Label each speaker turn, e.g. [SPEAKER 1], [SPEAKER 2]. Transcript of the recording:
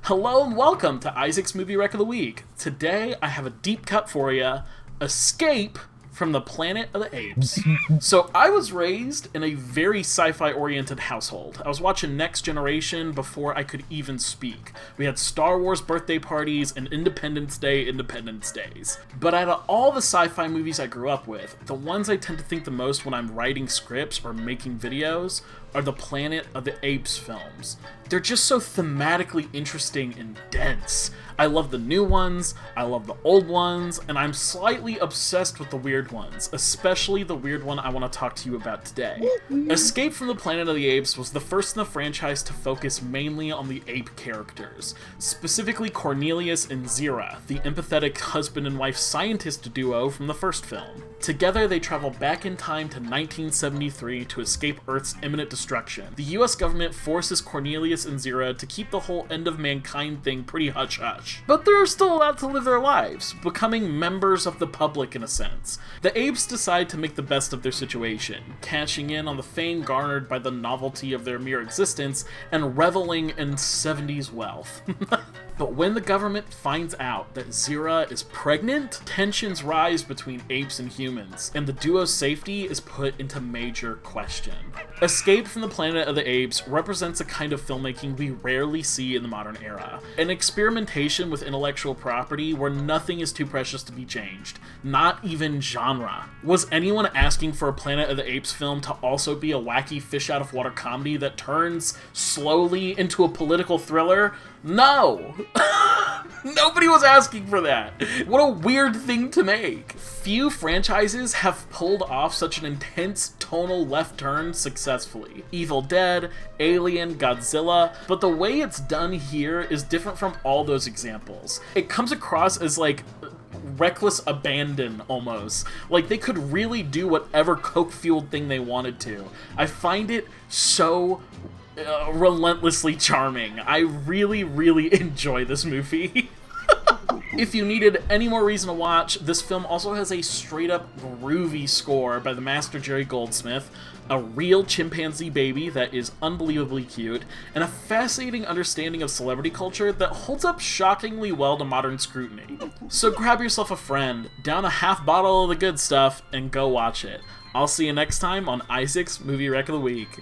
[SPEAKER 1] Hello and welcome to Isaac's Movie Rec of the Week. Today I have a deep cut for you, Escape from the Planet of the Apes. So I was raised in a very sci-fi oriented household. I was watching Next Generation before I could even speak. We had Star Wars birthday parties and Independence Days. But out of all the sci-fi movies I grew up with, the ones I tend to think the most when I'm writing scripts or making videos are the Planet of the Apes films. They're just so thematically interesting and dense. I love the new ones, I love the old ones, and I'm slightly obsessed with the weird ones, especially the weird one I want to talk to you about today. Escape from the Planet of the Apes was the first in the franchise to focus mainly on the ape characters, specifically Cornelius and Zira, the empathetic husband and wife scientist duo from the first film. Together, they travel back in time to 1973 to escape Earth's imminent destruction. The US government forces Cornelius and Zira to keep the whole end of mankind thing pretty hush-hush. But they're still allowed to live their lives, becoming members of the public in a sense. The apes decide to make the best of their situation, cashing in on the fame garnered by the novelty of their mere existence and reveling in 70s wealth. But when the government finds out that Zira is pregnant, tensions rise between apes and humans, and the duo's safety is put into major question. Escape from the Planet of the Apes represents a kind of filmmaking we rarely see in the modern era, an experimentation with intellectual property where nothing is too precious to be changed, not even genre. Was anyone asking for a Planet of the Apes film to also be a wacky fish-out-of-water comedy that turns slowly into a political thriller? No! Nobody was asking for that. What a weird thing to make. Few franchises have pulled off such an intense tonal left turn successfully. Evil Dead, Alien, Godzilla, but the way it's done here is different from all those examples. It comes across as like reckless abandon almost. Like they could really do whatever coke-fueled thing they wanted to. I find it so relentlessly charming. I really enjoy this movie. If you needed any more reason to watch, this film also has a straight-up groovy score by the master Jerry Goldsmith, a real chimpanzee baby that is unbelievably cute, and a fascinating understanding of celebrity culture that holds up shockingly well to modern scrutiny. So grab yourself a friend, down a half bottle of the good stuff, and go watch it. I'll see you next time on Isaac's Movie Rec of the Week.